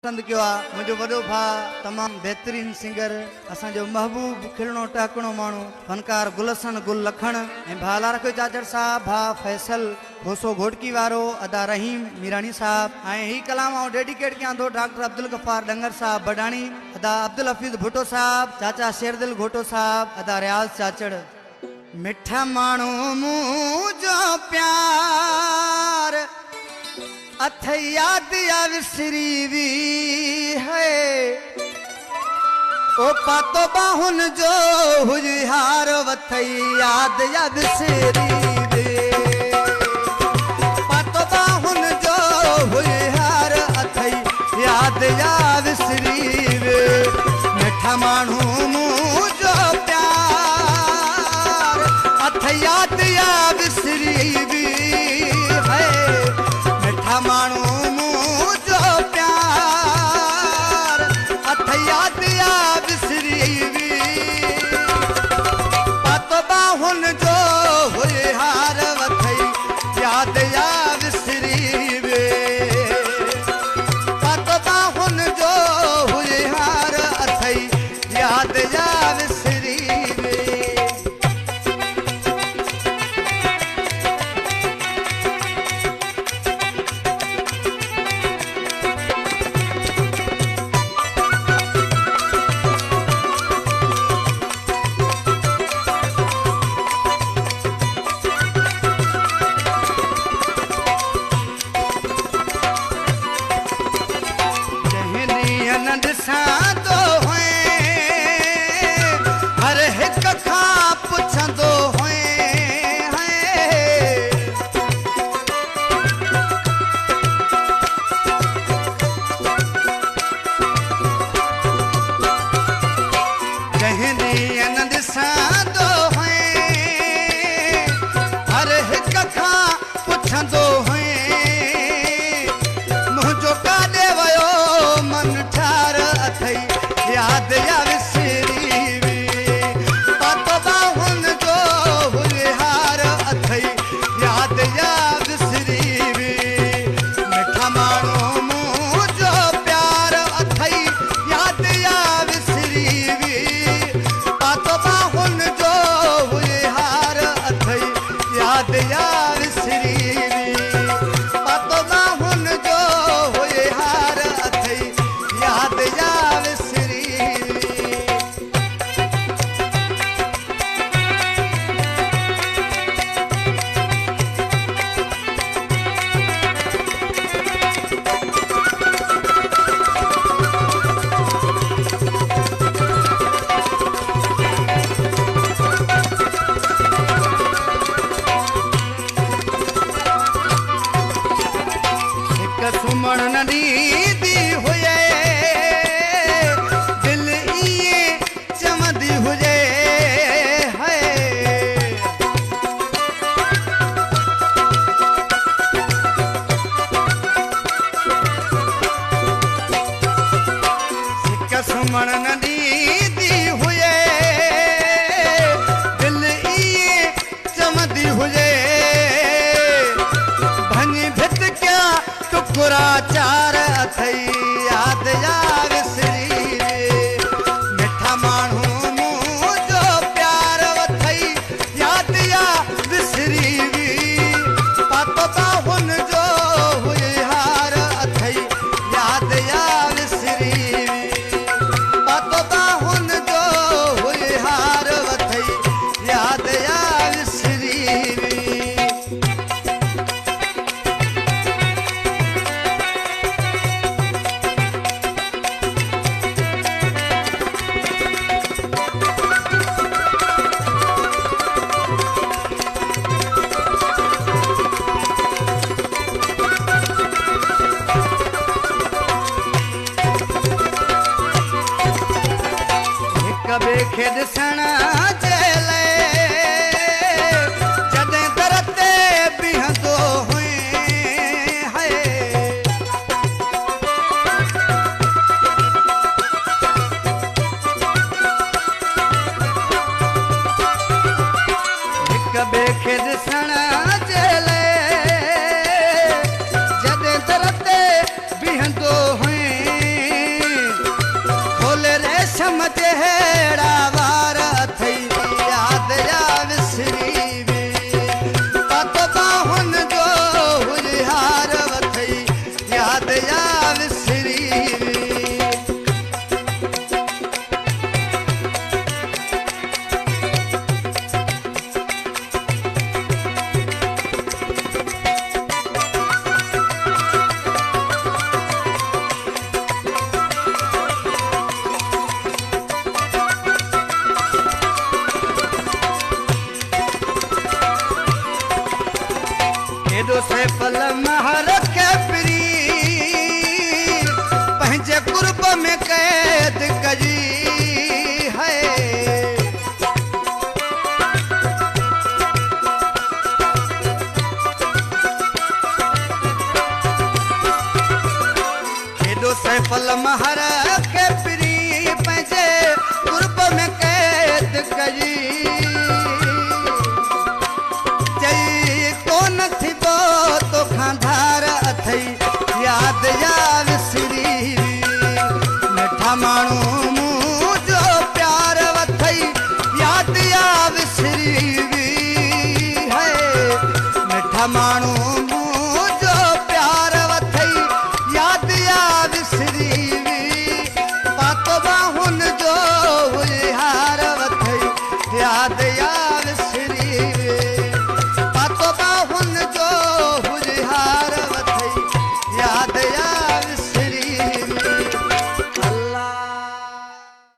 पसंद किया मुझे वडो भा तमाम बेहतरीन सिंगर असो महबूब खिलणो टहकणो मानू फनकार गुलसन गुल लखन भाला रखो जाजर साहब भा फैसल भोसो घोटकी वारो अदा रहीम मीरानी साहब ही कलाम डेडिकेट किया दो डॉक्टर अब्दुल गफ्फार डंगर साहब बडानी अदा अब्दुल हफीज भुट्टो साहब चाचा शेरदिल घोटो साहब अदा रियाज चाचड़ मिठा मानू मुझो प्यार अथ याद या विसरी भी है ओ पातो बाहुन जो हुजहार वथ याद या विसरी भी पातो बाहुन जो हुजहार अथ याद या विसरी भी मिठा मानू मुझो प्यार अथ याद या विसरी भी है मानू मुझो प्यार अथ याद या विसरी भी पातो बाहुन जो हुजहार वथ याद या विसरी भी पातो बाहुन जो हुजहार अथ याद या विसरी भी सादो है हर एक खा पुछंदो है कहनी आनंद सादो है हर एक खा पुछंदो है मुझो काॾे वयो मन ठार याद या विसरी भी पातो बाहुन जो हुजहार अथ याद या विसरी भी मिठा मानू मुझो प्यार अथ याद या विसरी भी पातो बाहुन जो हुजहार अथ याद या विसरी भी पातो बाहुन जो हुजहार अथ याद या सुमण नदी दी हुए दिल इए चमदी हुए है सुमण नदी दी हुए दिल इए चमदी हुए भनी भित क्या टुकड़ा चार अथ याद या विसरी मिठा मानू मुझो प्यार वथ याद या विसरी भी पातो बाहुन जो हुजहार अथ याद या विसरी भी पातो बाहुन जो हुजहार वथ याद या विसरी भी कबे खे ॾिसण जे लाइ जॾहिं दर ते बीहंदो हुई है हिक ॿिए खे ॾिसण जे लाइ जॾहिं दर ते बीहंदो हुई जहिड़ा वार अथई याद या विसरी वी पातो बाहुन जो हुजहार अथई याद या विसरी वी एडो से पल महर के प्री पंहिंजे कुर्ब में कैद कजी है एडो से पल महर के प्री पंहिंजे कुर्ब में कैद कजी धार अथई याद या विसरी मिठा माण्हू मुंहिंजो प्यार अथई याद या विसरी है मिठा माण्हू मुंहिंजो प्यार अथई याद या विसरी पातो बाहुन जो हुजहार अथई याद या